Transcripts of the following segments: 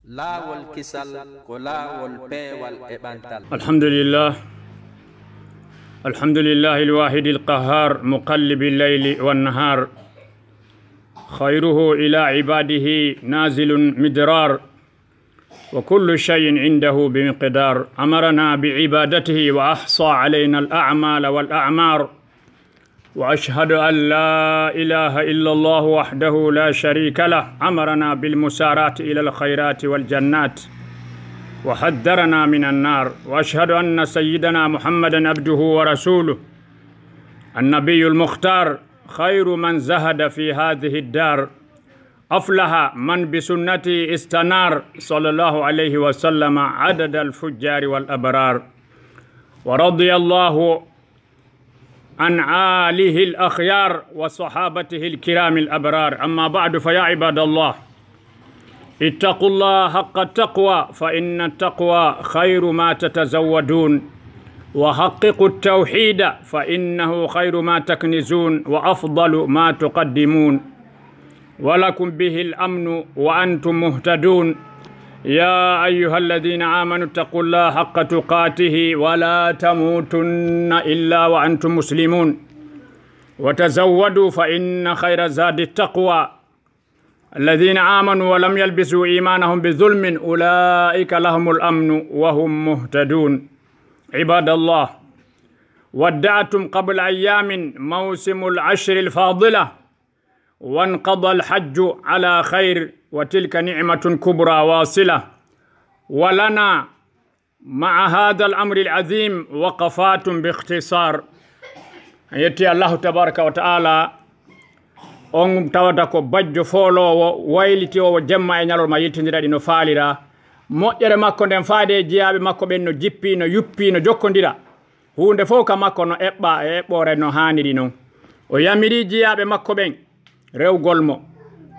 laawol kisal ko laawol peewal e ɓantal. alhamdulillahi alwahidi alqahar muqallibi alleyli wannahar khayruhu ila ibadihi nazilun midrar wa kullu shayin indahu bimiqdar amarana biibadatihi wa ahsa alayna al'amala wal'amar وأشهد أن لا إله إلا الله وحده لا شريك له أمرنا بالمسارعة إلى الخيرات والجنات وحذرنا من النار وأشهد أن سيدنا محمدا عبده ورسوله النبي المختار خير من زهد في هذه الدار أفلح من بسنته استنار صلى الله عليه وسلم عدد الفجار والأبرار ورضي الله عن آله الأخيار وصحابته الكرام الأبرار أما بعد فيا عباد الله اتقوا الله حق التقوى فإن التقوى خير ما تتزودون وحققوا التوحيد فإنه خير ما تكنزون وأفضل ما تقدمون ولكم به الأمن وأنتم مهتدون يا أيها الذين آمنوا اتقوا الله حق تقاته ولا تموتن إلا وأنتم مسلمون وتزودوا فإن خير زاد التقوى الذين آمنوا ولم يلبسوا إيمانهم بظلم أولئك لهم الأمن وهم مهتدون عباد الله ودعتم قبل أيام موسم العشر الفاضلة وانقضى الحج على خير وتلك نعمة كبرى واصلة ولنا مع هذا الأمر العظيم وقفات باختصار يتي الله تبارك وتعالى on tawata ko bajjo folowo wayliti o jemma e nyalol ma yittindira dino faalira moƴƴere makko nden faade jiyaɓe makko ɓen no jippi no yuppi no jokkondira hunde fof ka makko no eɓɓa e eɓɓore no haniri non o yamiri jiyaɓe makko ɓen rewgol mo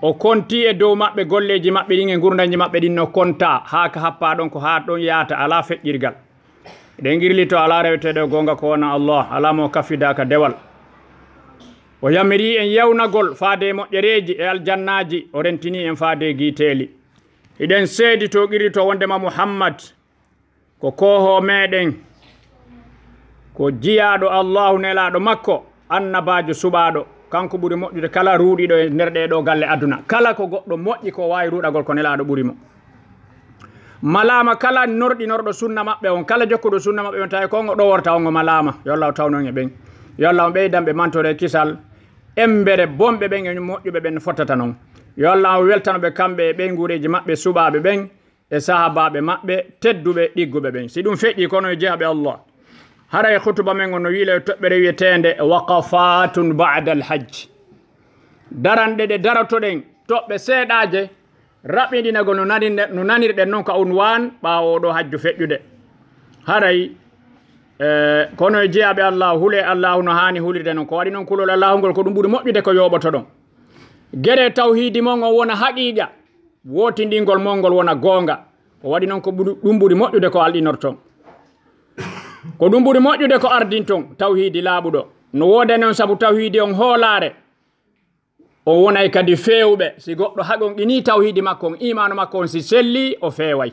o konti e dow maɓɓe golleji maɓɓe ɗin e gurdaji maɓɓe ɗin no konta ha ka happa ɗon ko ha ɗon yaata ala feƴƴirgal eɗen girlito ala reweteɗo gonga ko wona Allah ala mo kafidaka dewal o yamiri en yawnagol faade moƴƴereji e aljannaji o rentini en faade guiteeli eɗen seedi to qirito wondema Muhammad ko koho meɗen ko jiyaɗo Allahu nelaɗo makko annabajo suɓaɗo kanko ɓuri moƴƴude kala ruuɗiɗo e nder ɗeɗo galle aduna kala ko goɗɗo moƴƴi ko wawi ruuɗagol ko nelaɗo ɓuri mo malama kala norɗo sunna maɓɓe on kala jokkuɗo sunna maɓɓe on tawi kongo ɗoworta ongo malama yo Allah tawnon e ɓen yo Allah o ɓeydanɓe mantore kisal embere bomɓe ɓen e moƴƴuɓe ɓen fottata noon yo Allah o weltanoɓe kamɓe e ɓen guureji maɓɓe suɓaɓe ɓen e sahabaɓe maɓɓe tedduɓe ɗigguɓe ɓen si ɗum feƴƴi kono e jeehaɓe Allah haray khutuba men on no wiile toɓɓere wiyetende waqafatun ba'da alhajj daranɗe ɗe darotoɗen toɓɓe seeɗaje raɓɓiɗinagol no nanirɗen noon ka unwan ɓawo ɗo hajju feƴƴude haray kono e jeeyaɓe Allah huule Allahu no hani hulirde noon ko waɗi noon kulol Allahu ngol ko ɗum ɓuuri moƴƴude ko yoɓoto ɗon guere tawhidi mon on wona haqiqa wotindingol mon ngol wona gonga ko waɗi noon ko ɗum ɓuuri moƴƴude ko alɗinorton ko ɗum ɓuri moƴƴude ko ardin ton tawhidi laaɓuɗo no woode noon saabu tawhidi on hoolare o wonay kadi fewɓe si goɗɗo haɗon ɗini tawhidi makko on imanu makko on si selli o feeway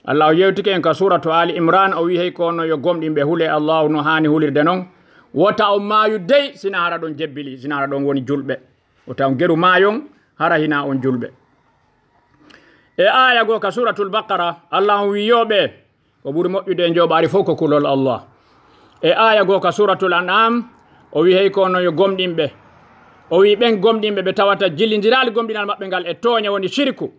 Allah o yewtike en ka suratu Ali Imran o wi hey kono yo gomɗinɓe huule Allahu no hani hulirde noon wota on maayu dey sina hara ɗon jebbili sina hara ɗon woni julɓe wota on geru maayon hara hina on julɓe e aya goo ka suratul Baqara Allah on wiyoɓe ko ɓuri moƴƴude e jooɓaari fof ko kulol Allah e aya goo ka suratul An'am o wi hey kono yo gomɗinɓe o wi ɓen gomɗinɓe ɓe tawata jillidirali gomɗinal maɓɓe ngal e tooña woni shirku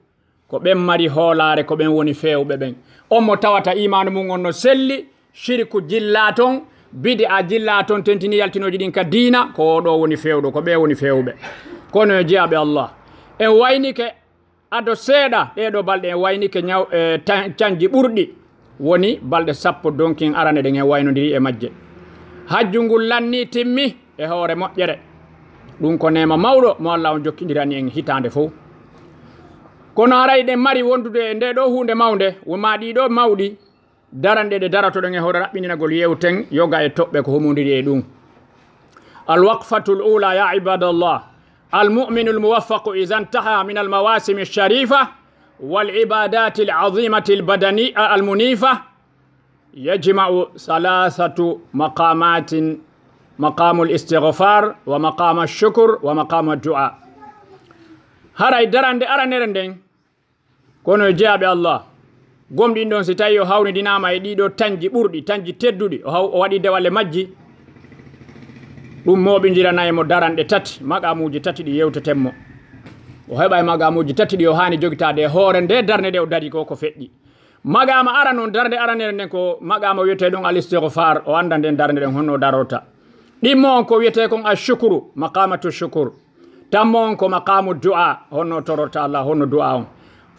ko ɓen mari hoolare ko ɓen woni fewɓe ɓen on mo tawata imanu mum on no selli shirku jilla toon bidi a jilla toon tentini yaltinoji ɗin ka diina ko oɗo woni fewɗo ko ɓe woni fewɓe kono e jeeyaɓe Allah en waynike ado seeɗa ɗeɗo balɗe en waynike canji ɓurɗi woni balɗe sappo donkin arane ɗen en waynodiri e majje hajju ngul lanni timmi e hoore moƴƴere ɗum ko nema mawɗo mo Allah on jokkidirani en hitande fof kono haray ɗen mari wondude e nde ɗo hunde mawde woma ɗiɗo mawɗi daranɗe ɗe daratoɗen e hoore raɓɓininagol yewten yoga e toɓɓe ko homodiri e ɗum alwaqfatu l ula ya ibadallah المؤمن الموفق إذا انتهى من المواسم الشريفة والعبادات العظيمة البدنية المنيفة يجمع ثلاثة مقامات: مقام الاستغفار ومقام الشكر ومقام الدعاء. هراي درande araneren den kono jaabe Allah gomɗin ɗon si tawi o hawnidinama e ɗiɗo tanji ɓurɗi, tanji tedduɗi, o waɗi dewalle majji, ɗum moɓijiranaymo daranɗe tati, magamuji tati ɗi yewtetemmo. O heɓa e magamuji tati ɗi o hani jogitade e hoore nde darde nde o daɗi ko feƴƴi. magama ara noon darde aranere nden ko magama wiyete ɗon al istighfar, o anda nden darde ɗen honno darota. ɗimmo on ko wiyete kon ashukuru, maqamatu shukur. tammo on ko maqamu du'a, honno tororta Allah, honno du'a on.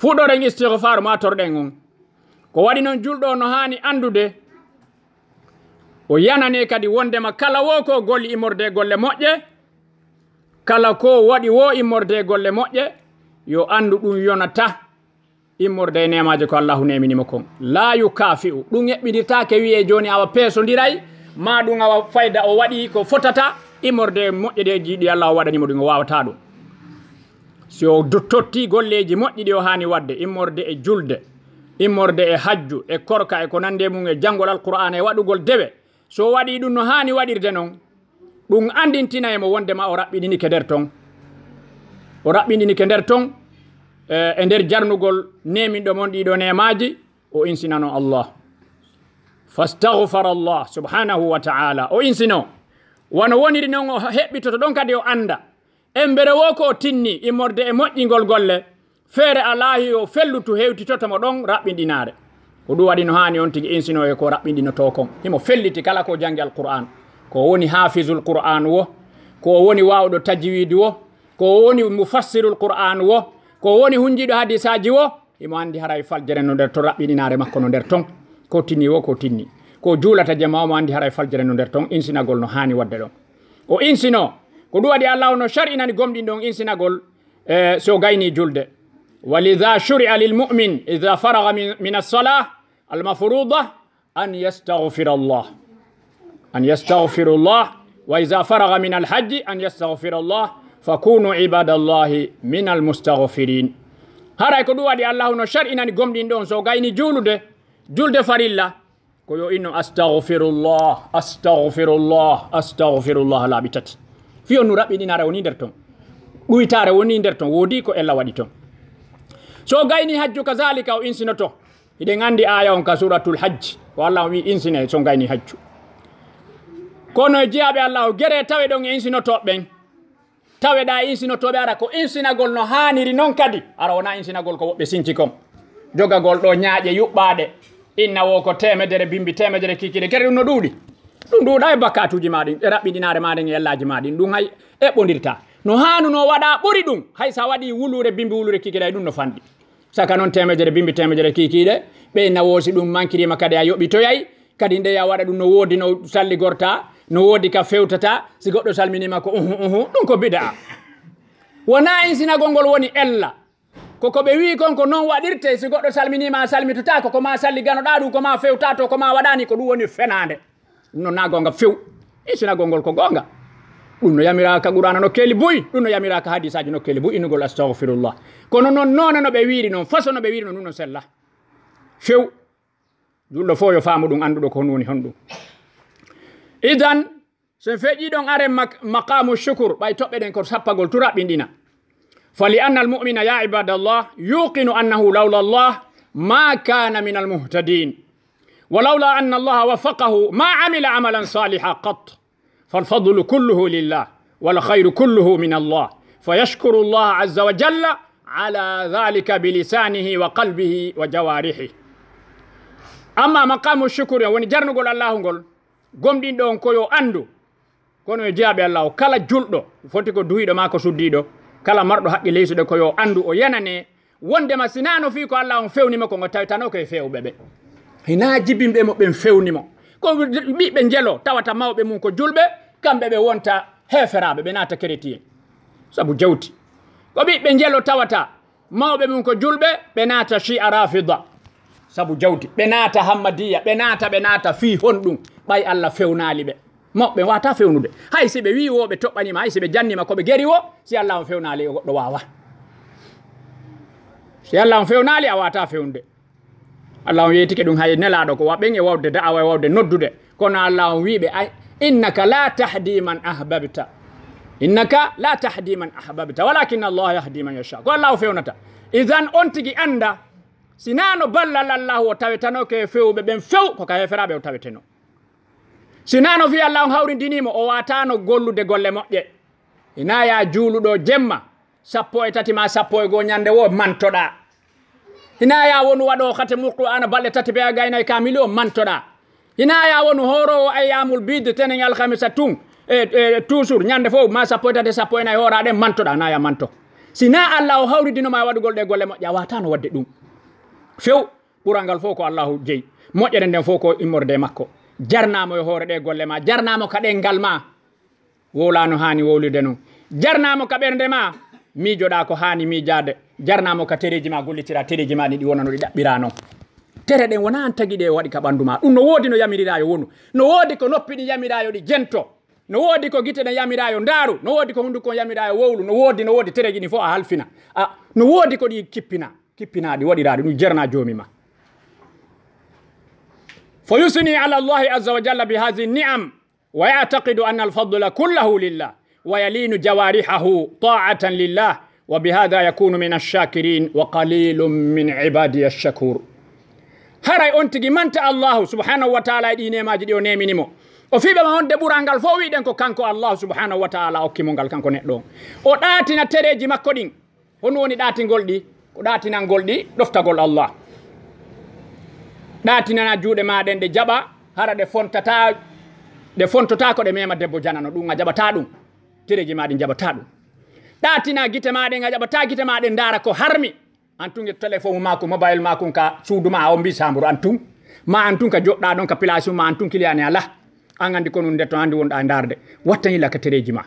fuɗoren istighfar ma torɗen on ko waɗi noon julɗo no hani andude o yanane kadi wondema kala wo ko golli immorde golle moƴƴe, kala ko waɗi wo immorde golle moƴƴe, yo andu ɗum yonata immorde nemaje ko Allahu neminimo kon. la yukafi'u, ɗum eɓɓidirtake wiye joni awa peesodiray ma ɗum awa fayda o waɗi ko fotata immorde moƴƴe ɗe jiiɗi Allah o waɗanimo ɗum, o wawata ɗum. si o totti golleji moƴƴi ɗi o hani wadde, immorde e julde, immorde e hajju e korka e ko nande mum e janngol alqur'ana e waɗugol dewe, so waɗi ɗum no hani waɗirde noon, ɗum andintina emo wondema o raɓɓiɗinike nder ton, o raɓɓiɗinike nder ton e nder jarnugol neminɗo mon ɗiɗo nemaji, o insinano Allah. fastaghfara Allah subhanahu wa ta'ala, o insino wono woniri noon o heɓɓitoto ɗon kadi o anda embere wo ko tinni immorde e moƴƴingol golle, feere alahi o fellutu hewtitotomo ɗon raɓɓinɗinare. ko ɗum waɗi no hani on tigi insino e ko raɓɓinɗinoto kon, himo felliti kala ko jangi alqur'an, ko woni hafizul qur'an wo, ko woni wawɗo tajwid wo, ko woni mufassirul qur'an wo, ko woni hunjiɗo hadisaji wo, himo andi haray faljere no nder to raɓɓinɗinare makko no nder ton, ko tinni wo ko tinni, ko juulata jema mo andi haray faljere no nder ton, insinagol no hani wadde ɗon. o insino ko ɗum waɗi Allah no shar'inani gomɗin ɗon insinagol so gayni julde. walidha shuri'a lil mu'min idha faraga min as-salah al-mafruḍah an yastaghfira Allah, an yastaghfiru Allah, wa idha faraga min al-hajj an yastaghfira Allah, fakunu ibadallahi min al-mustaghfirin. haray ko ɗum waɗi Allah no shar'inani gomɗin ɗon so gayni julde farilla ko yo inno astaghfirullah, astaghfirullah, astaghfirullah laaɓi tati. fiyon nu raɓɓiɗinare woni nder ton, ɗuytare woni nder ton, woodi ko ella waɗi ton. so gayni hajju kazalika o insinoto, hiɗen andi aya on ka suratul hajj ko Allah wi insine so gayni hajju. kono e jeyaɓe Allah o gere tawe ɗon e insinotoɓen, taweɗa insinotoɓe ara ko insinagol no haniri noon kadi ara wona insinagol ko woɓɓe sinci kon, jogagol ɗo ñaaƴe yuɓɓaɗe, inna wo ko temedere bimbi temedere kikiɗe, kadi ɗum no ɗuuɗi, ɗum ɗuuɗa e bakkatuji maɗin e raɓɓiɗinare maɗen e yellaji maɗin, ɗum hay eɓɓodirta no hanuno waɗa ɓuri ɗum, hay sa waɗi wulure bimbi wulure kikiɗe ay ɗum no fanɗi. saka noon temedere bimbi temedere kikiɗe ɓe nawosi ɗum mankirima kadi a yoɓitoyay, kadi ndeya waɗa ɗum no woodi no salligorta, no woodi ka fewtata, si goɗɗo salminima ko ɗum ko bida. wona insinagol ngol woni ella, koko ɓe wi kon ko noon waɗirte, si goɗɗo salminima a salmitota, ko ma salli ganoɗa ɗum, ko ma fewtato, ko ma waɗani, ko ɗum woni fenade. ɗum no na gonga few, insinagol ngol ko gonga. ɗum no yamiraka qur'ana nokkeli boyi, ɗum no yamiraka hadisaji nokkeli boyi, innugol astaghfirullah. kono noon nona no ɓe wiri noon, façon no ɓe wiri noon, ɗum no sella few. julɗo fo yo faamu ɗum, anduɗo ko woni honɗum. idan so feƴƴi ɗon are maqamu shukur, ɓay toɓɓe ɗen ko sappagol tu raɓɓinɗina. fali anna almu'mina ya ibadallah yuqinu annahu lawla Allah ma kana min almuhtadin, wa lawla anna Allah waffaqahu ma amila amalan salihan qat. فالفضل كله لله والخير كله من الله، فيشكر الله عز وجل على ذلك بلسانه وقلبه وجوارحه. أما مقام الشكر ونجرنقول الله نقول قم دين دون كيو أندو kono e jaaɓe Allah o kala julɗo foti ko duhiɗo ma ko suddiɗo, kala marɗo haqqi leysuɗo ko yo andu o yanane wondema sinano fi ko Allah on fewnimo ko ngo tawitano koye fewɓe ɓe, hina jibinɓe mo ɓen fewnimo, ko ɓiɓɓe jelo tawata mawɓe mum ko julɓe, kamɓe ɓe wonta heferaɓe, ɓe naata chrétien sabu jawti. ko ɓiɓɓe jelo tawata mawɓe mum ko julɓe, ɓe naata shi'a rafida sabu jawti, ɓe naata hammadiya, ɓe naata fi honɗum, ɓay Allah fewnali ɓe. moɓɓe wata fewnude, hay si ɓe wi wo ɓe toɓɓanima, hay si ɓe jannima koɓe geri wo, si Allah on fewnali goɗɗo wawa. si Allah on fewnali a wata fewnde Allah on yetike ɗum hay nelaɗo ko waɓen e wawde da'awa e wawde noddude kono Allah on wiɓe innaka la tahdi man ahbabta innaka la tahdi man ahbabta walakin Allah yahdi man yasha ko Allah o fewnata idan on tigi anda sinano ballal Allah o tawetano ke fewɓe ɓen few ko ka heferaɓe o taweteno sinano fi Allah on hawridinimo o watano gollude golle moƴƴe ina ya juuluɗo jemma 13 ma 14 ñande wo mantoɗa ina ya wonu waɗo khatimul qur'ana balɗe 3 be gaynayi kamili o mantoɗa ina ya wonu horowo ayyamul bid tenen alhamisa tun toujours ñande fof ma 14 horaɗe mantoɗa na ya manto sina Allah o hawridinoma waɗugol ɗe golle moƴƴe a watano wadde ɗum few ɓural ngal fof ko Allahu jeeyi moƴƴere nden fof ko immorde makko jarnamo e hoore ɗe golle ma jarnamo ka ɗengal ma wolano hani wowlude noon jarnamo ka ɓernde ma miijoɗa ko hani miijade jarnamo ka tereji ma gollitira tereji ma ɗi wona no ɗi ɗaɓɓira noon tere ɗen wona an tagui ɗe waɗi ka ɓandu ma ɗum no woodi no yamirirayo wonu no woodi ko noppi ɗi yamirayo ɗi jento no woodi ko guite ɗen yamirayo ndaaru no woodi ko hunduko yamirayo wowlu no woodi tereji ɗi fof a halfina no woodi ko ɗi kippina ɗi waɗiraɗi ɗum jerna joomi ma fo yusni ala allahi azza wa jalla bi hadihi ni'am wa ya'taqidu anna al-fadla kullahu lillah wa yalinu jawarihahu ta'atan lillah wa bihadha yakunu min ash-shakirin wa qalilun min ibadiy ash-shakur haray on tigi manta Allah subhanahu wa ta'ala ɗi nemaji ɗi o neminimo o fiɓe ma honde ɓural ngal fof wiɗen ko kanko Allah subhanahu wa ta'ala hokkimo ngal kanko neɗɗo o ɗatina tereji makko ɗin hono woni ɗatingol ɗi ko ɗatinangol ɗi ɗoftagol Allah ɗatinana juuɗe maɗen ɗe jaɓa hara ɗe fontota ko ɗe mema debbo janano ɗum a jaɓata ɗum tereji maɗi jaɓata ɗum ɗatina guite maɗen a jaɓata guite maɗen dara ko harmi antun e téléphone mako mobile mako ka suuduma o mbi samburu antun ma antun ka joɗɗa ɗon ka place ma antun kiliyani ala an andi ko nun detto andi wonɗa darde wattani ka tereji ma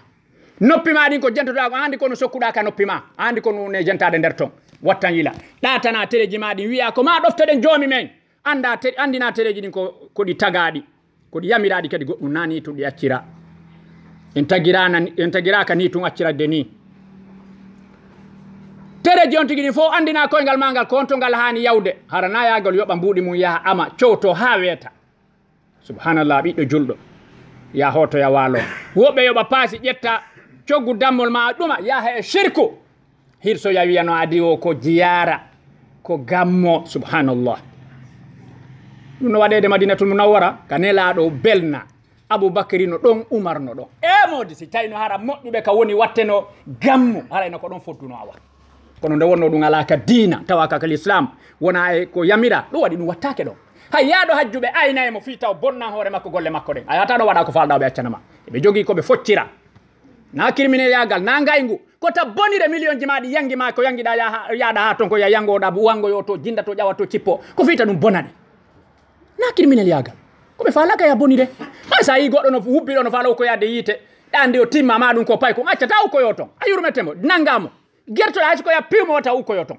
noppi ma ɗin ko jentoɗa ko andi kono sokkuɗa ka noppi ma andi ko nun e jentade nder ton wattan yila ɗatana tereji ma ɗin wiya ko ma ɗoftoɗen joomi men andina tereji ɗin ko ɗi tagaɗi ko ɗi yamiraɗi kadi goɗɗum nani tun ɗi accira en tagiraka ni tun accirade ni tereji on tigi ɗin fof andina koyngal ma ngal ko on to ngal hani yawde harana yagol yoɓa mbuɗi mum yaha ama cowto ha weeta subhanallah ɓiɗɗo julɗo ya hoto ya waalo woɓɓe yoɓa paasi ƴetta coggu dammol ma ɗuma yaha e shirku hirso ya wiyano adi o ko jiyara ko gammo subhanallah ɗum no waɗede madinatul munawwara ka nelaɗo belna aboubacry no ɗon oumar no ɗon modi si tawi no hara moƴƴuɓe ka woni watteno gammu harayno ko ɗon fodduno awa kono nde wonno ɗum ala ka dina tawa ka l'islam wona e ko yamira ɗum waɗi ɗum wattake ɗon hay yaaɗo hajjuɓe ayna mo fi taw bonna hoore makko golle makko ɗen a yata ɗo waɗa ko falɗa ɓe accanama eɓe jogui koɓe foccira na criminel yagal na ngaygu ko ta bonire million ji ma ɗi yangi ma ko yangiɗa yaɗa ha ton ko ya yangoɗa wangoyo to jinda to ƴawa to cippo ko fita ɗum bonane na criminel yagal koɓe falaka ya bonire ha sa yi goɗɗo no hubbiɗo no fala ko yadde yiite ɗande o timma ma ɗum ko pay ko accata ukkoyo ton a yurmetemo nangamo gertoɗa hayso ko ya piwmo wata ukkoyo ton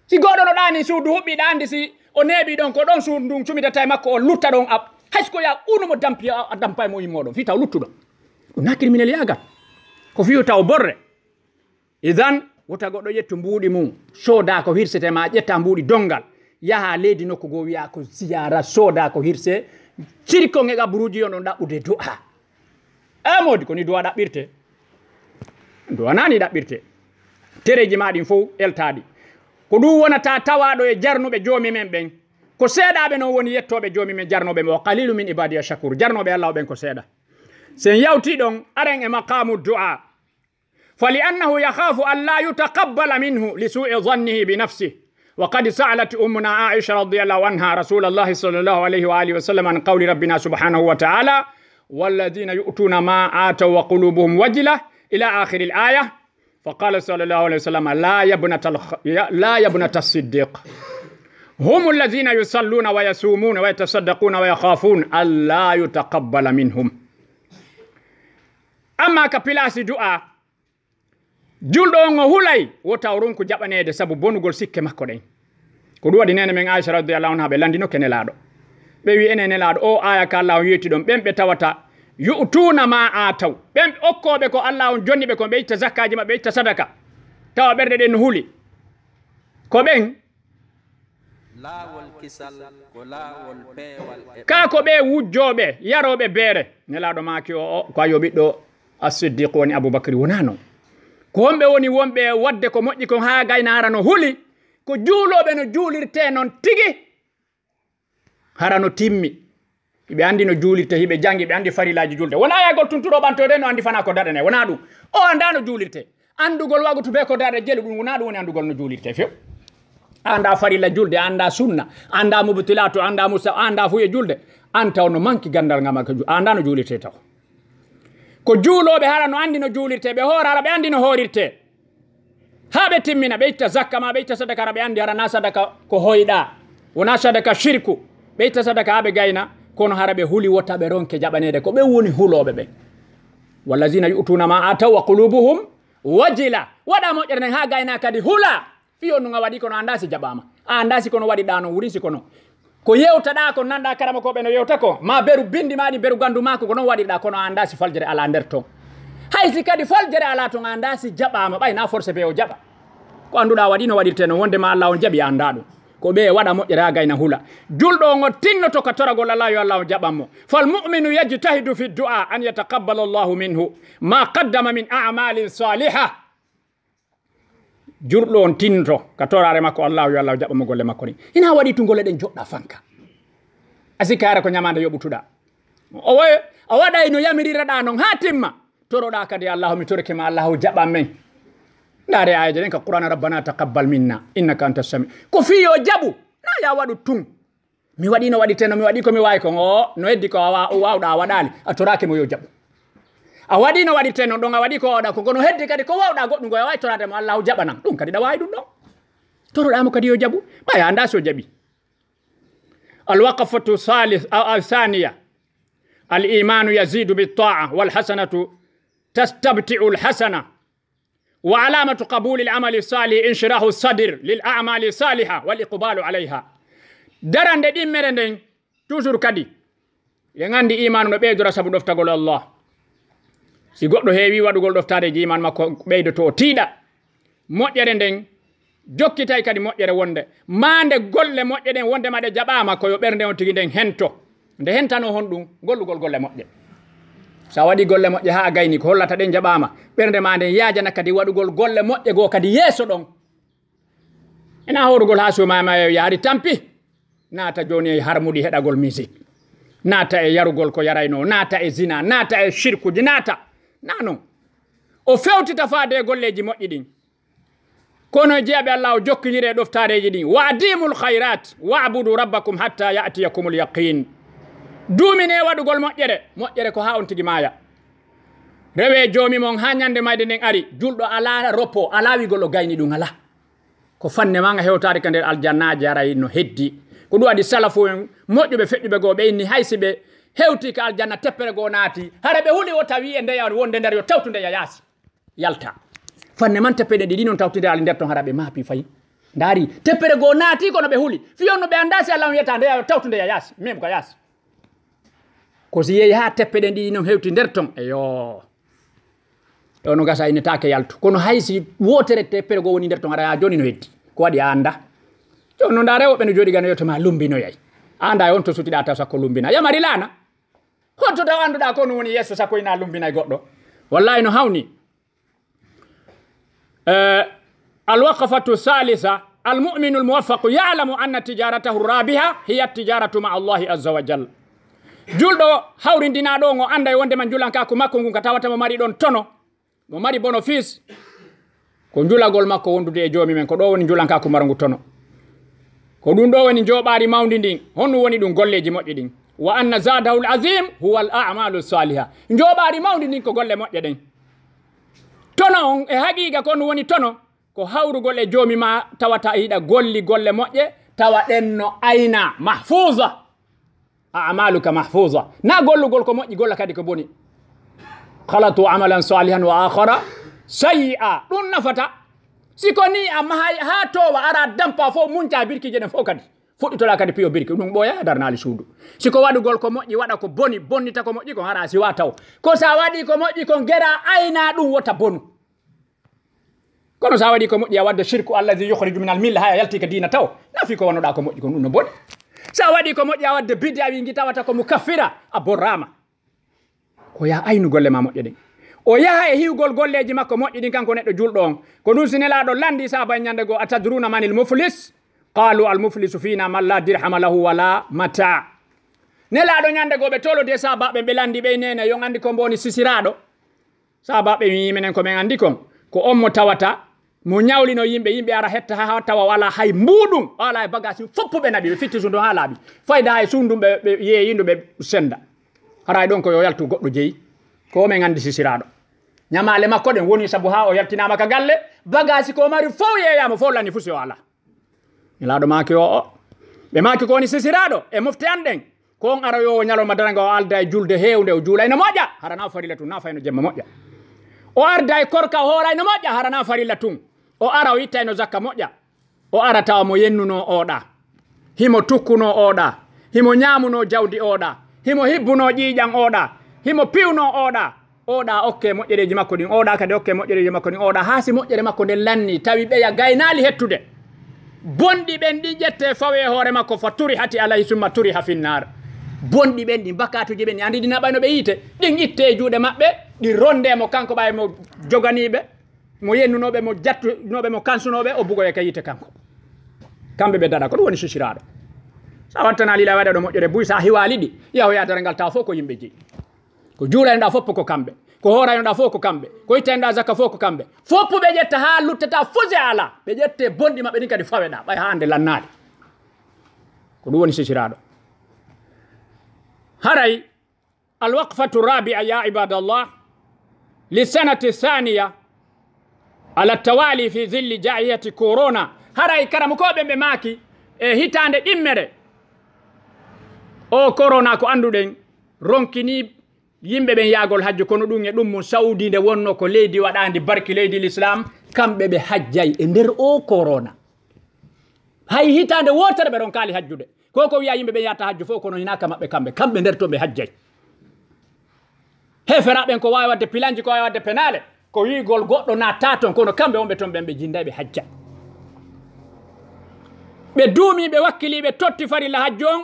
si goɗɗo no ɗani suudu huɓɓiɗa andi si o neeɓi ɗon ko ɗon suudu ndun cumitata e makko o lutta ɗon hayso ko ya unumo dampa e mo yimmoɗon fi taw luttuɗo ɗum na criminel yagal ko fiyu taw borre idan wota goɗɗo ƴettu mbuuɗi mum sooda ko hirsete ma ƴetta mbuuɗi dongal yaha leydi nokku goo wiya ko ziyara sooda ko hirse cirkon e gaburuji on ɗon ɗaɓɓude du'a modi ko ni du'a ɗaɓɓirte du'a nani ɗaɓɓirte tereji ma ɗin fof eltaɗi ko ɗum wonata tawaɗo e jarnuɓe joomi men ɓen ko seeɗaɓe noon woni yettoɓe joomi men jarnoɓe o qalilu min ibadiya shakur jarnoɓe Allah o ɓen ko seeɗa sen yawti ɗon aren e maqamu du'a فلأنه يخاف أن لا يتقبل منه لسوء ظنه بنفسه وقد سألت أمنا عائشة رضي الله عنها رسول الله صلى الله عليه وآله وسلم عن قول ربنا سبحانه وتعالى والذين يؤتون ما آتوا وقلوبهم وجلة إلى آخر الآية فقال صلى الله عليه وسلم لا يبنة الصديق هم الذين يصلون ويصومون ويتصدقون ويخافون ألا يتقبل منهم أما كبلاس دعاء julɗo on o hulay wota o ronko jaɓanede saabu bonugol sikke makko ɗen ko ɗum waɗi nene men Aisha radiyallahu anha ɓe landino ke nelaɗo ɓe wi ene nelaɗo o aya ka Allah on yetti ɗon ɓen ɓe tawata yu'tuna ma ataw ɓen okkoɓe ko Allah on jonni ɓe ko ɓe itta zakkaji maɓe ɓe itta sadaka tawa ɓerɗe ɗen no huuli ko ɓen laawol kisal ko laawol peewal ka ko ɓe wujjoɓe yaroɓe beere nelaɗo maki o ko ayo ɓiɗɗo as-siddiq woni aboubacry wona noon ko wonɓe woni wonɓe wadde ko moƴƴi kon ha gaynara no huuli ko juuloɓe no juulirte noon tigi hara no timmi ɓe andi no juulirte hiɓe jangi ɓe andi farilaji julde wona yagol tunturo ɓantode no andi fana ko daɗane wona ɗum o anda no juulirte andugol wagutu be ko daɗe jeli ɗum wona ɗum woni andugol no juulirte few anda farilla julde anda sunna anda mubtilatu anda musa anda fu e julde an taw no manki gandal ngama ko anda no juulirte taw ko juuloɓe hara no andi no juulirte ɓe hoora hara ɓe andi no hoorirte ha ɓe timmina ɓe itta zakka ma ɓe itta sadaka hara ɓe andi hara na sadaka ko hoyɗa wona sadaka shirku ɓe itta sadaka ha ɓe gayna kono hara ɓe huuli wotta ɓe ronke jaɓanede ko ɓe woni huloɓe ɓen wallazina yu'tuna ma ataw wa qulubuhum wajila waɗa moƴƴere nden ha gayna kadi hula fiyo nuga waɗi kono anda si jaɓama a anda si kono waɗi ɗa no wurin si kono ko yewtaɗa ko nanɗa karama koɓe no yewta ko ma beru bindi maɗi beru gandu mako ko noon waɗirɗa kono a anda si faljere ala nder ton haysi kadi faljere ala ton a anda si jaɓama ɓayna forcé be o jaɓa ko anduɗa waɗi no waɗirte no wondema Allah on jaɓi anda ɗum ko ɓe waɗa moƴƴere ha gayna hula julɗo ngo tinnoto ka toragol Allah yo Allah o jaɓanmo fal mu'minu yajtahidu fi du'a an yataqabbala Allahu minhu ma qaddama min a'malin salihah jurɗo on tinnoto ka torare makko Allah yo Allah o jaɓanmo golle makko ni ina waɗi tu golle ɗen joɗɗa fanka asika hara ko ñamande yoɓutuɗa o waɗay no yamiriraɗa noon ha timma toroɗa kadi Allah mi torake ma Allah o jaɓan men ndaare ayaji ɗen ka qur'ana rabbana taqabbal minna innaka anta sami ko fiyo jaɓu na ya waɗu tun mi waɗi no waɗiteno mi waɗi komi wawi kon o no heddi ko wawɗa a waɗali a torake mo yo jaɓu a waɗi no waɗiteno ɗon a waɗi ko wawɗa ko kono heddi kadi ko wawɗa goɗɗum go a wawi toratemo Allah o jaɓanan ɗum kadi ɗa wawi ɗum ɗon toroɗamo kadi yo jaɓu ɓaya anda so jaɓi alwaqafatu thaniya al-imanu yazidu bit-ta'a wal-hasanatu tastabti'u al-hasana وعلامة قبول العمل الصالح انشراح الصدر للأعمال الصالحة والإقبال عليها دران دي مرندين توجور كدي يغاندي إيمان no ɓeydora sabu ɗoftagol Allah si goɗɗo heewi waɗugol ɗoftadeji iman makko ɓeydoto o tiiɗa moƴƴere nden jokkitay kadi moƴƴere wonde mande golle moƴƴe ɗen wonde maɗe jaɓama ko yo ɓernde on tigi nden hento nde hentano hon ɗum gollugol golle moƴƴe sa waɗi golle moƴƴe ha gayni ko hollata ɗen jaɓama ɓernde ma nden yajana kadi waɗugol golle moƴƴe goo kadi yeeso ɗon ena horugol ha sumama yaari tampi naata joni e harmuɗi heɗagol musique naata e yarugol ko yarayno naata e zina naata e shirkuji naata na non o fewtita faade golleji moƴƴi ɗin kono jeeɓe Allah o jokkinire e ɗoftareji ɗin wa adimul khairat wa'budu rabbakum hatta ya'tiyakumul yaqin duumine waɗugol moƴƴere ko ha on tigi maaya rewe joomi mon ha ñande mayde nden ari julɗo ala roppo ala wigol o gayni ɗum ala ko fanne maga hewtade ka nder aljannaji aray no heddi ko ɗum waɗi salafu en moƴƴuɓe feƴƴuɓe goo ɓe inni haysi ɓe hewti ka aljanna teppere goo naati hara ɓe huuli o tawi e ndeya wonde nder yo tawtude ya yaasi yalta fanne man teppeɗe ɗiɗi noon tawtude ali nder ton hara ɓe maapi fayi ndaari teppere goo naati kono ɓe huuli fiyonno ɓe anda si Allah on wiyata ndeya yo tawtude ya yaasi même ko yaasi ko si yeehi ha teppe ɗen ɗiɗi noon hewti nder ton eyo ɗo no gasa innetake yaltu kono haysi wotere teppere goo woni nder ton aɗa joni no heddi ko waɗi a anda joni no nda rewoɓe no jooɗi gano yettoma lumbinoyay anda e on to sutiɗa taw sakko lumbina yamari laana honto taw anduɗa ko no woni yesso sakko ina lumbinay goɗɗo wallahi no hawni alwaqafatu thalitha almuminu almuwaffaqu ya'lamu anna tijaratahu rabiha hiya tijaratu ma allahi azza wa jalla julɗo hawrindinaɗo ngo anda e wondema julanka ko makko ngun ka tawata mo mari ɗon tono mo mari bénéfice ko julagol makko wondude e joomi men ko ɗo woni julanka ko marngu tono ko ɗum ɗo woni joɓari mawdi ndin honɗum woni ɗum golleji moƴƴi ɗin wa anna zadahu l azim huwa al a'malu saliha joɓari mawdi ndin ko golle moƴƴe ɗen tono on e haqiqa ko ɗum woni tono ko hawrugol e joomi ma tawata hiɗa golli golle moƴƴe tawa ɗen no ayna mahfusa a'maluka mahfuza na gollugol ko moƴƴi golla kadi ko boni khalatu amalan salihan wa akhara sayyi'a ɗum nafata siko ni amma ha towa ara dampa fo munca birkije ɗen fof kadi fuɗɗitoɗa kadi piyo birki ɗum ɓooya darnali suudu siko waɗugol ko moƴƴi waɗa ko boni bonnita ko moƴƴi kon hara siwa taw ko sa waɗi ko moƴƴi kon gera ayna ɗum wota bonu kono sa waɗi ko moƴƴi a wadde shirku alladhi yukhriju min al-milla ha yalti ka dina taw nafi ko wonoɗa ko moƴƴi ko ɗum no boɗe sa waɗi ko moƴƴi a wadde bid'a wi ngi tawata ko mukaffira a borrama ko ya aynu golle ma moƴƴe ɗen o yaha e hiwgol golleji makko moƴƴi ɗin kanko neɗɗo julɗo on ko ɗum si nelaɗo landi sahaba ñande goo atadruna man il muflis qalu al muflisu fina man la dirhama lahu wala mata nelaɗo ñande goo ɓe tolode sahabaɓe ɓe landi ɓe nene yon andi ko mboni sisiraɗo sahabaɓe wi minen ko min andi kon ko on mo tawata mo ñawlino yimɓe ara hetta ha tawa wala hay mbuɗum wala e bagage foppuɓe naɓi ɓe fitti sundu ha laaɓi fayda hay sundum ɓe yeeyindu ɓe senda haray ɗon ko yo yaltu goɗɗo jeeyi ko men andi sisiraɗo ñamale makko ɗen woni sabu ha o yaltinama ka galle bagage ko mari fof yeeyama fof lani fusi o ala ilaɗo maki o ɓe maki ko woni sisiraɗo e mofte an ɗen ko on ara yo ñaloma daranga o alda e julde hewnde o juulayno moƴƴa harana farilla tun na fayno jemma moƴƴa o arda e korka o hoorayno moƴƴa harana farilla tun o ara o ittayno zakka moƴƴa o ara tawa mo yennuno oɗa himo tukkuno oɗa himo ñamuno jawdi oɗa himo hibbuno ƴiiƴan oɗa himo piwno oɗa okke moƴƴereji makko ɗin oɗa kadi okke moƴƴereji makko ɗin oɗa haasi moƴƴere makko nden lanni tawi ɓeya gaynali hettude bonɗi ɓen ɗi ƴette fawe hoore makko fa turi hati alayhi summa turi ha finnar bonɗi ɓen ɗi bakatuji ɓen ɗi andi ɗi naɓayno ɓe yiite ɗin itte e juuɗe maɓɓe ɗi rondemo kanko ɓawi mo joganiɓe mo yennunoɓe mo jattunoɓe mo kansunoɓe o bugoye ka yiite kanko kamɓe ɓe daɗa ko ɗum woni sisiraɗo sa wattana lila waɗa ɗo moƴƴere buy sa hiwali ɗi yaho yadara ngal tawa fof ko yimɓe jeeyi ko juulaynoɗa foppo ko kamɓe ko horaynoɗa fof ko kamɓe ko ittaynoɗa zakka fof ko kamɓe foppo ɓe ƴetta ha luttata fose ala ɓe ƴette bonɗi maɓɓe ɗin kadi faweɗa ɓay ha ande lannade ko ɗum woni sisiraɗo haray alwaqfatu rabia ya ibadallah lisanati thaniya ala tawali fi zilli jaihati corona haray karamukoɓe ɓe maaki e hitande ɗimmere o corona ko anduɗen ronkini yimɓe ɓen yaagol hajju kono ɗum e ɗum mum saudi nde wonno ko leydi waɗandi barki leydi l'islam kamɓe ɓe hajjay e nder o corona hay hitande wotere ɓe ronkali hajjude ko wiya yimɓe ɓe yata hajju fof kono hinaka maɓɓe kamɓe nder to ɓe hajjay heferaɓen ko wawi wadde pilanji ko wawi wadde penale ko wigol goɗɗo natta toon kono kamɓe wonɓe toon ɓen ɓe jinday ɓe hajja ɓe duumi ɓe wakkili ɓe totti farilla hajju on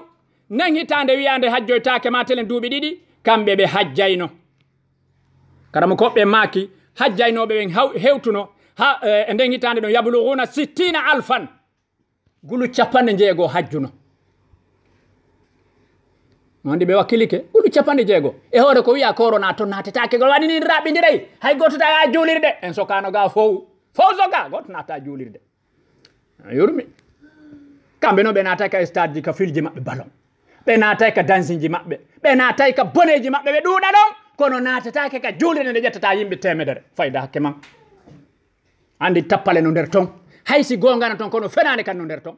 nen hitande wiyande hajjoytake matelen duuɓi ɗiɗi kamɓe ɓe hajjayno karamo koɓɓe maaki hajjaynoɓe ɓen hewtuno ha e nden hitande ɗon yablughuna 60 alfan gulu 60 hajjuno wonde ɓe wakkilike gulu 60 e hoore ko wiya corona toon natetake gol waɗi ni raɓɓidiray hay goto ta ya juulirde en sokano ga fof soka goto nata juulirde yurmi kamɓe noon ɓe natay ka stade ji ka filji maɓɓe ballon ɓe natay ka dansiji maɓɓe ɓe natay ka boneji maɓɓe ɓe ɗuuɗa ɗon kono natatake ka juulirde nde ƴettata yimɓe temedere fayda hakke man andi tappale no nder ton haysi gongana ton kono fenani kan no nder ton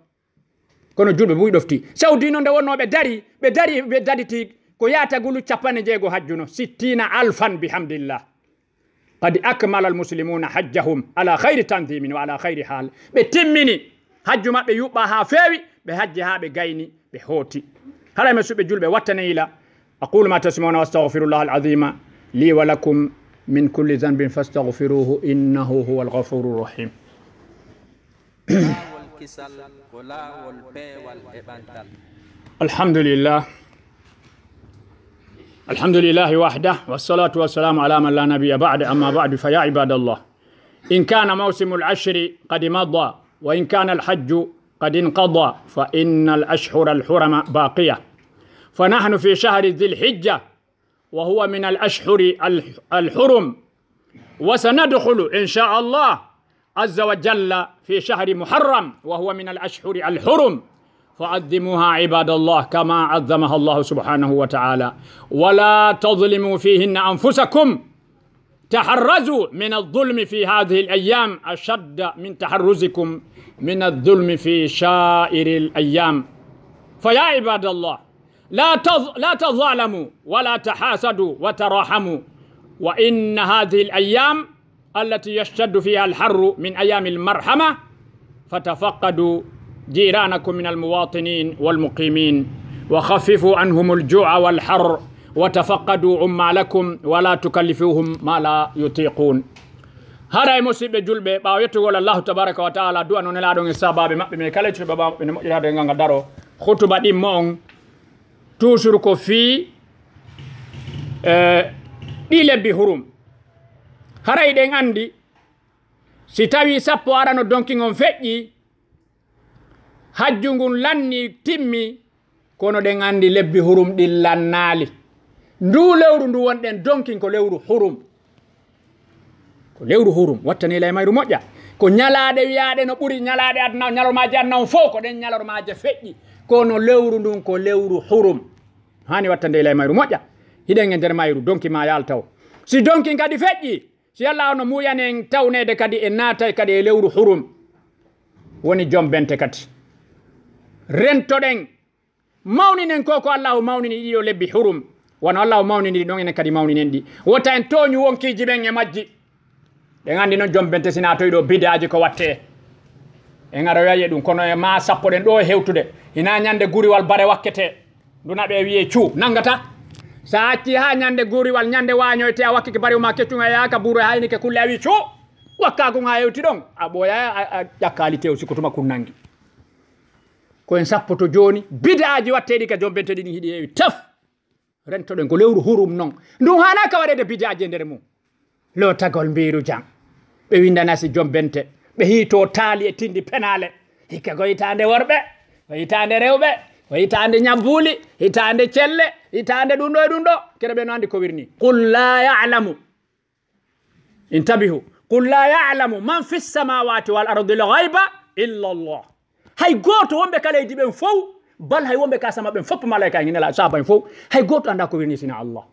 kono julɓe buy ɗofti saudi noon nde wonno ɓe daditi ko yaata gulu 60 hajjuno 60 alfan bihamdillah qad akmala almuslimuna hajjahum ala hayri tandimin wa ala hayri hal ɓe timmini hajju maɓɓe yuɓɓa ha feewi ɓe hajji ha ɓe gayni ɓe hooti haɗa me suɓɓe julɓe wattaneyila aqulu ma tasmauna wa astaghfirullah alazima li wa lakum min kulli dhanbin fastaghfiruhu innahu huwa alghafuru rahim الحمد لله وحده والصلاة والسلام على من لا نبي بعد أما بعد فيا عباد الله إن كان موسم العشر قد مضى وإن كان الحج قد انقضى فإن الأشهر الحرم باقية فنحن في شهر ذي الحجة وهو من الأشهر الحرم وسندخل إن شاء الله عز وجل في شهر محرم وهو من الأشهر الحرم فعظموها عباد الله كما عظمها الله سبحانه وتعالى ولا تظلموا فيهن أنفسكم تحرزوا من الظلم في هذه الأيام أشد من تحرزكم من الظلم في سائر الأيام فيا عباد الله لا تظالموا ولا تحاسدوا وتراحموا وإن هذه الأيام التي يشتد فيها الحر من أيام المرحمة فتفقدوا جيرانكم من المواطنين والمقيمين وخففوا عنهم الجوع والحر وتفقدوا عمالكم ولا تكلفوهم ما لا يطيقون haray musidɓe julɓe ɓawa yettugol allahu tabaraka wa taala du'a noon elaɗon e sabaɓe maɓɓe min kalitude baba maɓɓe ne moƴƴirade ngal ngal daro hutuba ɗimmo on toujours ko fii ɗi lebbi hurum haray ɗen andi si tawi sappo arano donki on feƴƴi hajju ngun lanni timmi kono ɗen andi lebbi hurum ɗin lannali ndu lewru ndu wonɗen donkin ko lewru hurum lewru hurum wattani lay mayru moƴƴa ko ñalaɗe wiyaɗe no ɓuuri ñalaɗe adna ñalormaji adna fof ko ɗen ñalormaji feƴƴi kono lewru ndun ko lewru hurum hani wattande lay mayru moƴƴa hiɗen e nder mayru donki ma yal taw si donki kadi feƴƴi si Allah ono muyanen tawnede kadi e naatay kadi e lewru hurum woni joom bente kadi rentoɗen mawninen ko Allahu mawnini ɗiɗo lebbi hurum wono Allahu mawnini ɗon enen kadi mawninen ɗi wota en toñu wonkiji ɓen e majji ɗen andi noon joom bente sina toyɗo bidaji ko watte en aɗa wiye ɗum kono e ma sappo ɗen ɗo e hewtude ina ñande guriwal bare wakkete nduna ɓe wiye cuu nangata sa acci ha ñande guriwal ñande wañoyte a wakkike bare ma keccunga yaka buuro hayni ke kulle a wi cuu wakkagum ha hewti ɗon a ɓooya a ƴakkali tew siko tuma kun nangi koyen sappo to joni bidaji watteɗi ka joom bente ɗiɗi hiɗi heewi taf rentoɗen ko lewru hurum noon ndum hanaka waɗede bidaji e nder mum lotagol mbiru jang ɓe windanasi joom bente ɓe hiito taali e tindi penale hikka ko hitande worɓe ko hitande rewɓe ko hitande ñabbuli hitande celle hitande ɗum ɗo e ɗum ɗo kene ɓe no andi ko wirni qul la ya'lamu intabihu qul la ya'lamu man fi samawati wal ardi l ghayba illa Allah hay goto wonɓe kaleydi ɓen fof bal hay wonɓe kasama ɓen fof malaika e nela saba en fof hay goto anda ko wirni sina Allah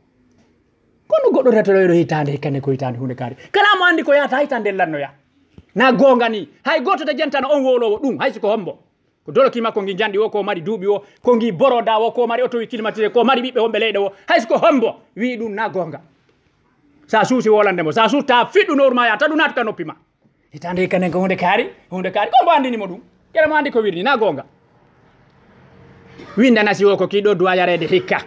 kono goɗɗo retoloyɗo hitande hikkane ko hitande hunde kaari kala mo andi ko yahata hitande lannoya na gonga ni hay goto to jentano on wolowo ɗum hay siko hombo ko doloki makko gi jandi o ko mari duuɓi o ko gi boroda o ko mari auto climatisé ko mari ɓiɓɓe wonɓe leyɗe o hay siko hombo wi ɗum na gonga sa suusi wolandemo sa suusta fiɗɗu norma ya ta ɗum natka noppi ma hitande hikkane ko hunde kaari ko mbo andinimo ɗum kene mo andi ko wirni na gonga windanasi o ko kiɗo duwa yarede hikka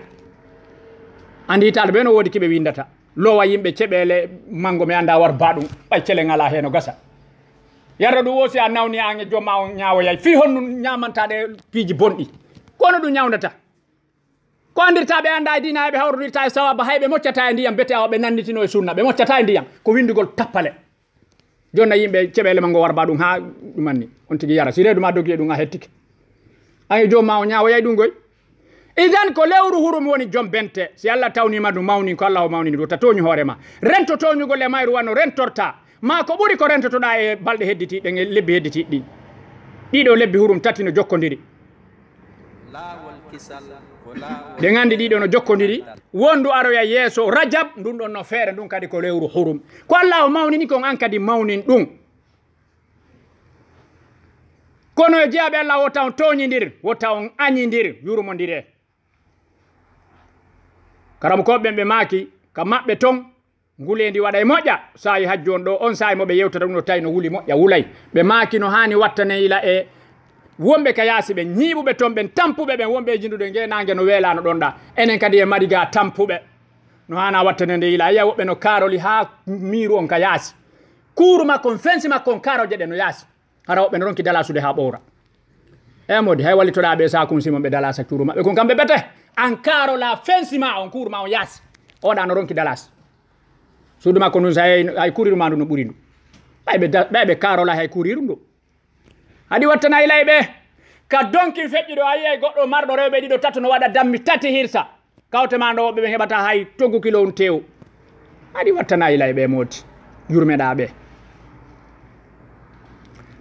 andi hitande ɓe no woodi kiɓe windata lowa yimɓe ceɓele mango mi anda war ba ɗum ɓay cele ngala heno gasa yarda ɗum wosi a nawni an e joomma o ñawoyay fi honno ñamantaɗe piiji bonɗi kono ɗum ñawdata ko andirta ɓe anda e dina ɓe hawrodirta e sawaba hayɓe moccata e ndiyam bete awa ɓe nanditino e sunna ɓe moccata e ndiyam ko windigol tappale jonna yimɓe ceɓele mango warba ɗum ha ɗumanni on tigui yara si reeduma dogi e ɗum a hettike an e joomma o ñawoyay ɗum goy idan ko lewru hurum woni joom bente si Allah tawnima ɗum mawni ko Allah o mawnini ɗum ta toñu hoorema rento toñugol e mayru wanno rentorta ma ko ɓuri ko rentotoɗa e balɗe hedditiɗen e lebbi hedditiɗ ɗi ɗiɗo lebbi hurum tati no jokkodiri ɗen andi ɗiɗo no jokkodiri wondu aroya yeeso rajab ndun ɗon no feere ndun kadi ko lewru hurum ko Allah o mawnini kon an kadi mawnin ɗum kono e jeeyaɓe Allah wota on toñidir wota on añidir yurmodire karam koɓɓen ɓe maaki ka maɓɓe ton ngulendi waɗa e moƴƴa sayi hajju on ɗo on sayi moɓe yewtata ɗum no tawi no wuli moƴƴa wulay ɓe maaki no hani wattane ila e wonɓe ka yaasi ɓe ñiiɓuɓe toon ɓen tampuɓe ɓen wonɓe e jindude ngenage no weelano ɗon ɗa enen kadi e mariga tampuɓe no hana wattane nde ila yiya woɓɓe no karoli ha miiru on ka yaasi kuuru makko on fensi makko on karoje ɗe no yaasi hara woɓɓe no ronki dalasude ha ɓowra e modi hay wallitoɗa ɓe sakum simon ɓe dalasa cuuru maɓɓe kon kamɓe bete an karola fensi ma on kuuru ma on yaasi oɗa no ronki dalas suudu makko ndun sa hay kuriru ma ndu no ɓuuri ndu ɓeɓe karola hay kuriru ndu haɗi wattana ilay ɓe ka donki feƴƴi ɗo a yiyay goɗɗo marɗo rewɓe ɗiɗo tato no waɗa dammi tati hirsa kawte ma ɗo woɓɓe ɓe heɓata hay toggu kilo on tew haɗi wattana ilay ɓe modi yurmeɗa ɓe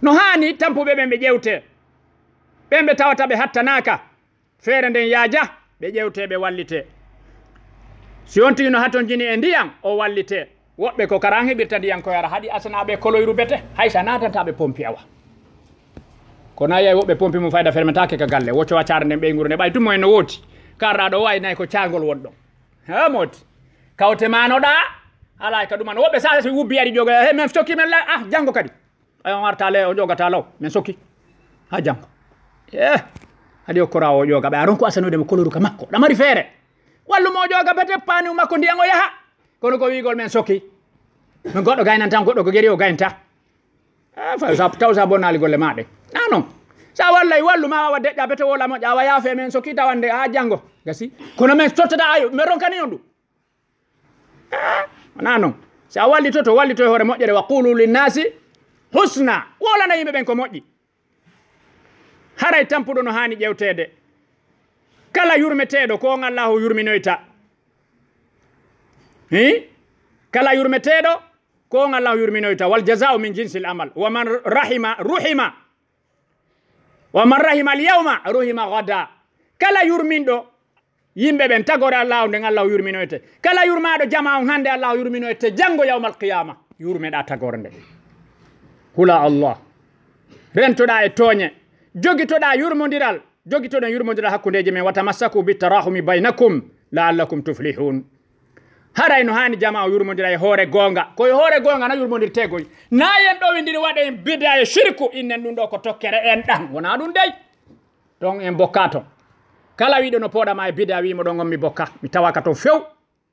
no hani tampuɓe ɓen ɓe ƴewte ɓen ɓe tawata ɓe hattanaka feere nden yaaja ɓe ƴewte ɓe wallite si on tigi no haton jini e ndiyam o wallite woɓɓe ko karan heɓirta ndiyam ko yara haɗi asanaɓe koloyru bete haysa natantaɓe pompi awa kono a yiyay woɓɓe pompi mum fayda fermentake ka galle wocco waccare nden ɓeyguru nde ɓay tummo en no woodi karɗa ɗo wawi nayi ko cagol wonɗon ha modi kawte manoɗa ala ka ɗuman woɓɓe sa so wubbi yaɗi ƴoga he min sokki men janggo kadi on warta le o ƴogata law min sokki ha janggo haɗi okkora o ƴoga ɓe aron ko asanude mo koloru ka makko ɗamari feere wallumo o ƴoga bete pani makko ndiyan o yaha kono ko wigol men sokki min goɗɗo gaynan tan goɗɗo ko geri o gaynta taw sa bonnali golle maɗe na non sa wallay wallu ma wawa deƴƴa bete wola moƴƴa awa yaafe men so kita wande ha janggo gasi kono men tottata ayo min ronkani on ɗum na non sa wallito to wallito e hoore moƴƴere wa qulu linnasi husna wolana yimɓe ɓen ko moƴƴi haray tampuɗo no hani ƴewtede kala yurmeteɗo ko on allahu yurminoyta kala yurmeteɗo ko on allahu yurminoyta wal jazau min jinsil amal wa man rahima ruhima wa man rahima al yawma ruhima gada kala yurminɗo yimɓe ɓen tagore allahu nden allahu yurminoyte kala yurmaɗo jama on hande allahu yurminoyte janggo yawmal qiyama yurmeɗa tagore nde hula allah rentoɗa e tooñe jogitoɗa yurmodiral jogitoɗen yurmodiral hakkudeji men watamassaku bitarahumi baynakum laallakum tuflihun haray no hani jama o yurmodira e hoore gonga koye hoore gonga na yurmodirte goy na yen ɗo windiri waɗa en bida e shirku innen ɗum ɗo ko tokkere en ɗan wona ɗum dey donc en bokka ton kala wiɗo no poɗama e bida wimo ɗon on mi bokka mi tawaka ton few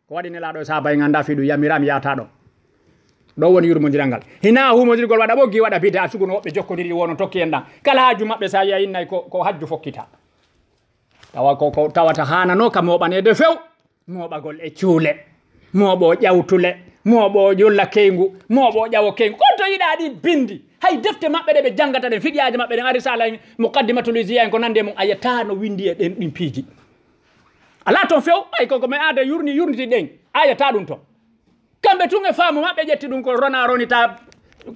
ko waɗi nelaɗo e sahaba e ganda fiɗum yamirami yata ɗo ɗo woni yurmodiral ngal hina humodirgol waɗa ɓoggi waɗa bida sugu no woɓɓe jokkodiri wono tokki en ɗan kala haaju maɓɓe sa yiya innayi ko hajju fokkita tawa ko tawata hanano ka moɓanede few moɓagol e cuule moɓo ƴawtule moɓo yolla keygu moɓo ƴawo keygu konto yiɗa ɗi bindi hay defte maɓɓe ɗe ɓe janggata ɗen fiƴaji maɓɓe ɗen ari sala muqaddimatul isiya en ko nande mum a yetta no windi e ɗen ɗin piiji ala toon few ay koko mi aada yurniti ɗen a yetta ɗum toon kamɓe tun e faamu maɓɓe ƴetti ɗum ko rona ronita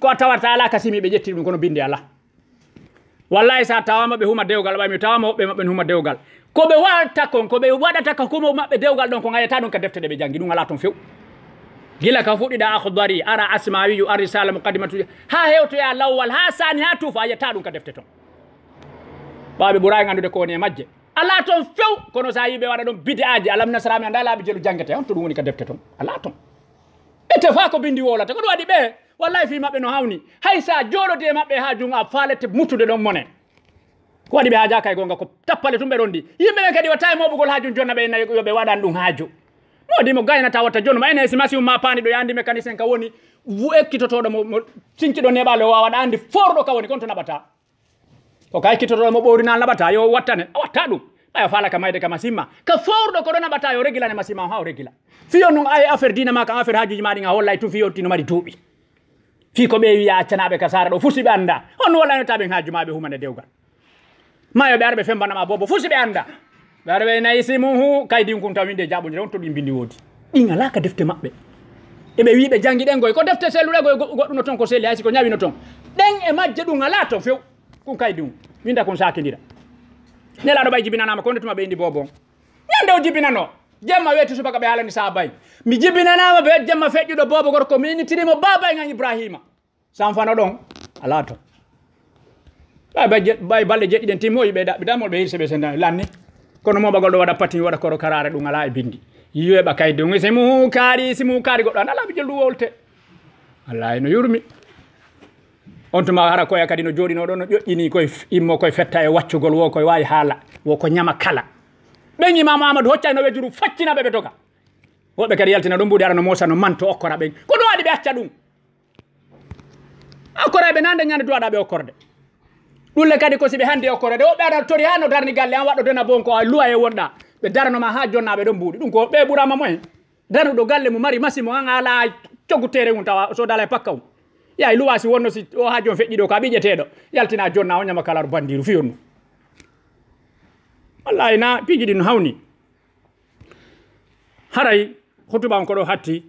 ko tawata ala kasimi ɓe ƴetti ɗum kono bindi ala wallahi sa tawama ɓe huma dewgal ɓaymi tawama woɓɓe maɓɓe ne huma dewgal koɓe watta kon koɓe waɗata ka kumo maɓɓe dewgal ɗon ko gayata ɗum ka defte ɗe ɓe janggi ɗum ala toon few gila ka fuɗɗiɗa akhdari ara asmawiyu ar risala muqaddimatu ha hewtoya lawwal ha sani ha tuufa a yetta ɗum ka defte toon ɓaɓe ɓuurawi gandude ko woni e majje ala toon few kono sa yiɓe waɗa ɗon bide aji alam nasrami anda laaɓe jeelu janggete on to ɗum woni ka defte toon ala toon ete fa ko bindi wolata ko ɗum waɗi ɓe wallahi fi maɓɓe no hawni hay sa joɗode e maɓɓe ha jungo a falete muttude ɗon mone ko waɗi ɓe ha jaka e gonga ko tappale tum ɓe ɗon ndi yimɓe ɓen kadi watta e moɓugol haaju jonna ɓe nayi yoɓe waɗan ɗum haaju modi mo gaynata watta joni ma ene si masium ma paani ɗo yandi mécanicien ka woni ekkitotoɗo mo cinkiɗo neɓale o wawaɗa andi forɗo ka woni kon to naɓata o ka ekkitotoɗo mo ɓowrinal naɓata yo wattane a watta ɗum aya fala ka mayde ka masimma ka forɗo ko ɗo naɓata yo régilane masimma o ha o régila fiyo noon ay affaire dina ma kan affaire hajuji maɗi a hollay tum fiyo tino maɗi duuɓi fi ko ɓe wiya accanaɓe ka sara ɗo fusi ɓe anda on wallanetaɓe haaju maɓe humane dewgal mayo ɓe arɓe fembanama bobo fusi ɓe anda ɓe arɓe nayi simuhu kaydi kun taw winde jaɓodire on to ɗum bindi woodi ɗin ala ka defte maɓɓe eɓe wiɓe janggi ɗen goy ko defte selluɗe goy goɗɗuno toon ko selli haysi ko ñawino toon ɗen e majje ɗum ala toon few kun kaydi mum winda kon sakidira nelaɗo ɓay jibinanama ko ndetuma ɓe indi bobon ñande o jibinano jemma weeti subaka ɓe haalani saabay mi jibinanama ɓe jemma feƴƴuɗo bobo gorko mi initirimo baba en ibrahima sanfano ɗon ala toon bay balɗe jeɗɗiɗen timmoyi ɓe damol ɓe hirse ɓe senda lanni kono moɓagol ɗo waɗa patini waɗa koro karare ɗum ala e bindi yiyoɓa kayde ɗum simu kaari goɗɗo an ala ɓe jellu wolte wallahi no yurmi on tuma hara koya kadi no joɗino ɗo no ƴoƴƴini koye immo koye fetta e waccugol wo koye wawi haala wo ko ñama kala ɓen imam amadou hoccay no wejuru faccinaɓe ɓe doga woɓɓe kadi yaltina ɗum mbuɗi ara no mosa no manto okkora ɓen ko ɗum waɗi ɓe acca ɗum okkoraɓe nande ñande duwaɗaɓe okkorde ɗulle kadi ko siɓe hande okkorede woɓɓe aɗa tori ha no darni galle an waɗɗo dena bon ko a luwa e wonɗa ɓe daranoma ha jonnaɓe ɗon mbuuɗi ɗum ko ɓe ɓurama moyen daruɗo galle mo mari masimo an ala coggutere mum tawa so dala e pakka um yahay luwasi wonno si o ha jon feƴƴiɗo ka ɓiƴeteɗo yaltina jonna o ñama kalaru bandiru fiyon nu wallahi na piiji ɗi no hawni haray hutuba on ko ɗo hatti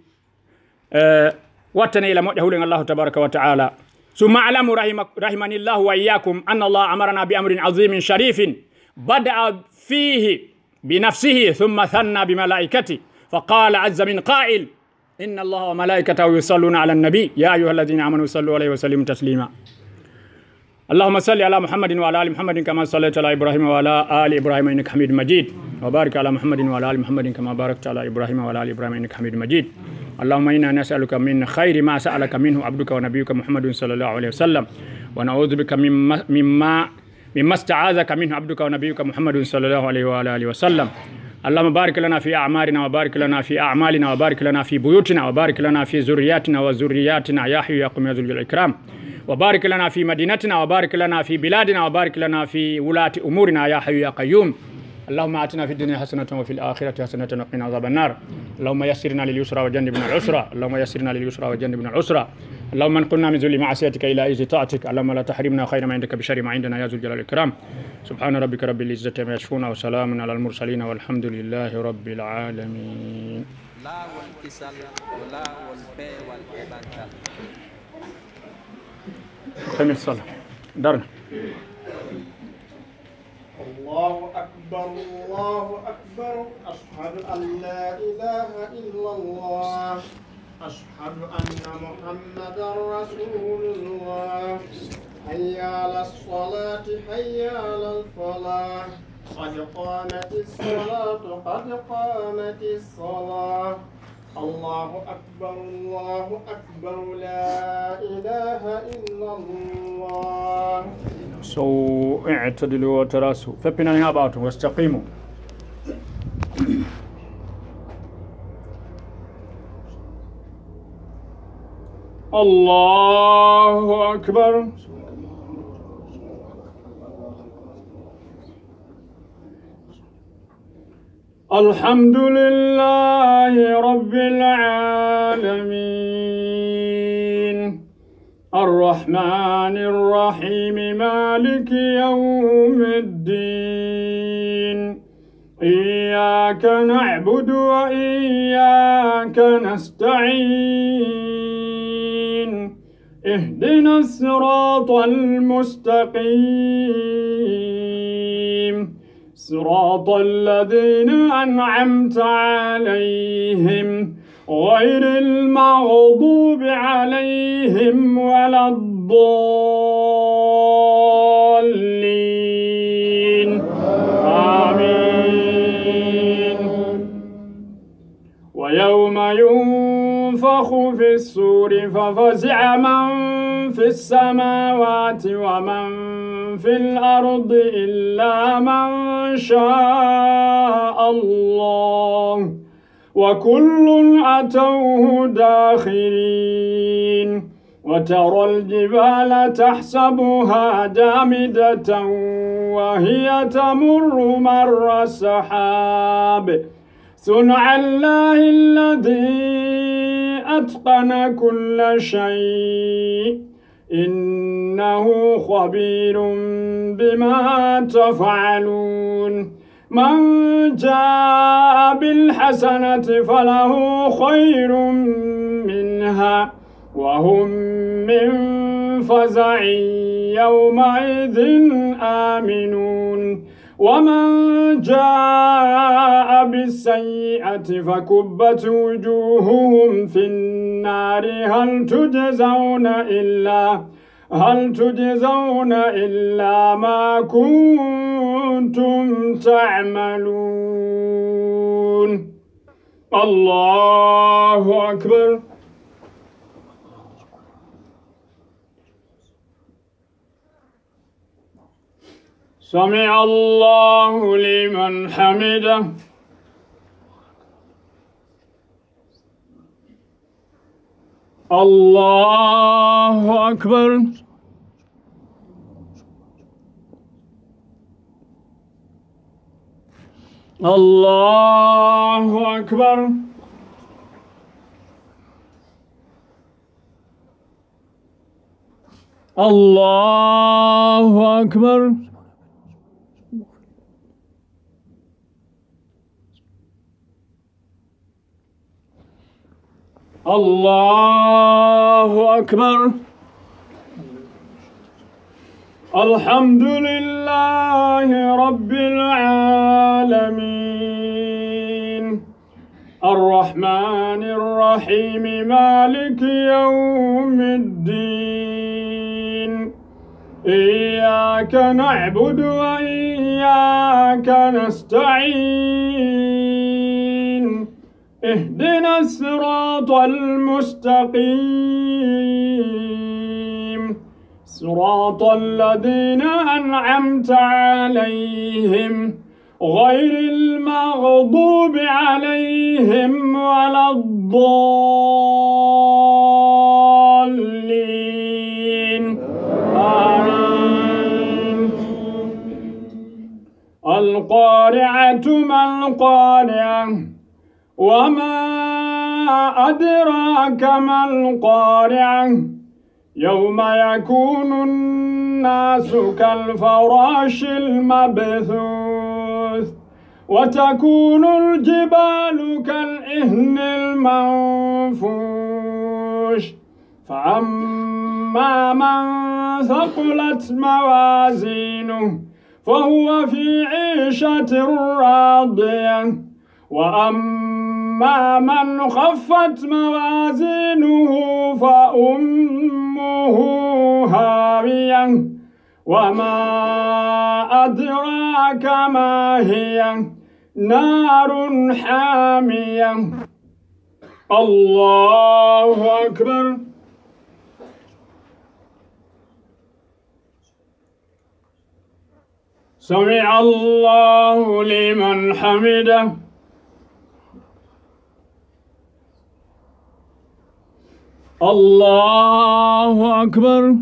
wattane ila moƴƴa hulen allahu tabaraka wa taala ثم اعلموا رحمني الله وإياكم أن الله أمرنا بأمر عظيم شريف بدأ فيه بنفسه ثم ثنى بملائكته فقال عز من قائل إن الله وملائكته يصلون على النبي يا أيها الذين آمنوا صلوا عليه وسلموا تسليما اللهم صل على محمد وعلى آل محمد كما صليت على إبراهيم وعلى آل إبراهيم إنك حميد مجيد وبارك على محمد وعلى آل محمد كما باركت على إبراهيم وعلى آل إبراهيم إنك حميد مجيد اللهم إنا نسألك من خير ما سألك منه عبدك ونبيك محمد صلى الله عليه وسلم ونعوذ بك مما استعاذك منه عبدك ونبيك محمد صلى الله عليه وعلى آله وسلم اللهم بارك لنا في أعمارنا وبارك لنا في أعمالنا وبارك لنا في بيوتنا وبارك لنا في ذرياتنا وذرياتنا يا حي يا قيوم يا ذو الجلال والإكرام. وبارك لنا في مدينتنا وبارك لنا في بلادنا وبارك لنا في ولاة أمورنا يا حي يا قيوم. اللهم آتنا في الدنيا حسنة وفي الآخرة حسنة وقنا عذاب النار. اللهم يسرنا لليسرى وجنبنا العسرى. اللهم يسرنا لليسرى وجنبنا العسرى. اللهم انقلنا من ذل معصيتك إلى عز طاعتك. اللهم لا تحرمنا خير ما عندك بشر ما عندنا يا ذو الجلال والإكرام. سبحان ربك رب العزة عما يصفون وسلام على المرسلين والحمد لله رب العالمين. لا والكسل ولا والبي والإبادة. قم الصلاة درنا. الله أكبر الله أكبر أشهد أن لا إله إلا الله أشهد أن محمدا رسول الله حي على الصلاة حي على الفلاح قد قامت الصلاة قد قامت الصلاة الله أكبر لا إله إلا الله. اعتدلوا وتراسوا فبنا نهاباتهم واستقيموا. الله أكبر. الحمد لله رب العالمين الرحمن الرحيم مالك يوم الدين إياك نعبد وإياك نستعين اهدنا الصراط المستقيم صراط الذين أنعمت عليهم غير المغضوب عليهم ولا الضالين آمين. ويوم ينفخ في الصور ففزع من في السماوات ومن في الأرض إلا من شاء الله وكل أتوه داخرين. وترى الجبال تحسبها جامدة وهي تمر مر السحاب صنع الله الذي أتقن كل شيء إنه خبير بما تفعلون. من جاء بالحسنة فله خير منها وهم من فزع يومئذ آمنون. ومن جاء بالسيئة فكبت وجوههم في النار هل تجزون إلا ما كنتم تعملون. الله أكبر. سمع الله لمن حمده. الله أكبر. الله أكبر. الله أكبر. الله أكبر. الحمد لله رب العالمين الرحمن الرحيم مالك يوم الدين إياك نعبد وإياك نستعين اهدنا الصراط المستقيم صراط الذين أنعمت عليهم غير المغضوب عليهم ولا الضالين آمين. القارعة ما القارعة وما أدراك ما القارعة يوم يكون الناس كالفراش المبثوث وتكون الجبال كالإهن المنفوش فأما من ثقلت موازينه فهو في عيشة راضية وأما من خفت موازينه فأمه هاوية وما أدراك ما هي نار حامية. الله أكبر. سمع الله لمن حمده. الله أكبر.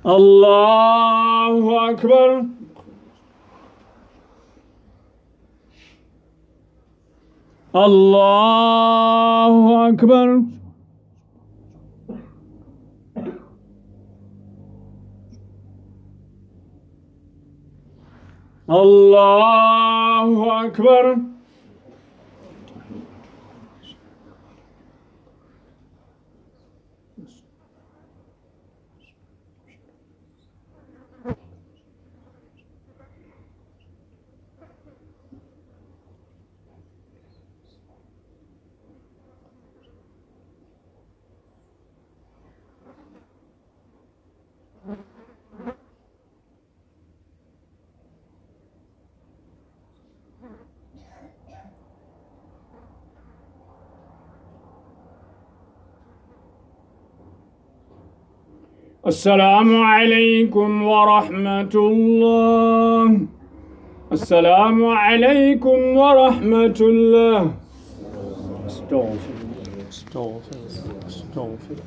الله أكبر. الله أكبر. الله أكبر. السلام عليكم ورحمة الله. السلام عليكم ورحمة الله. استغفر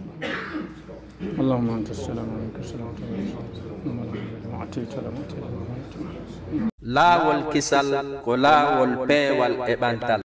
اللهم أنت السلام عليك السلام لا والكسل كلا والبي والإبانتال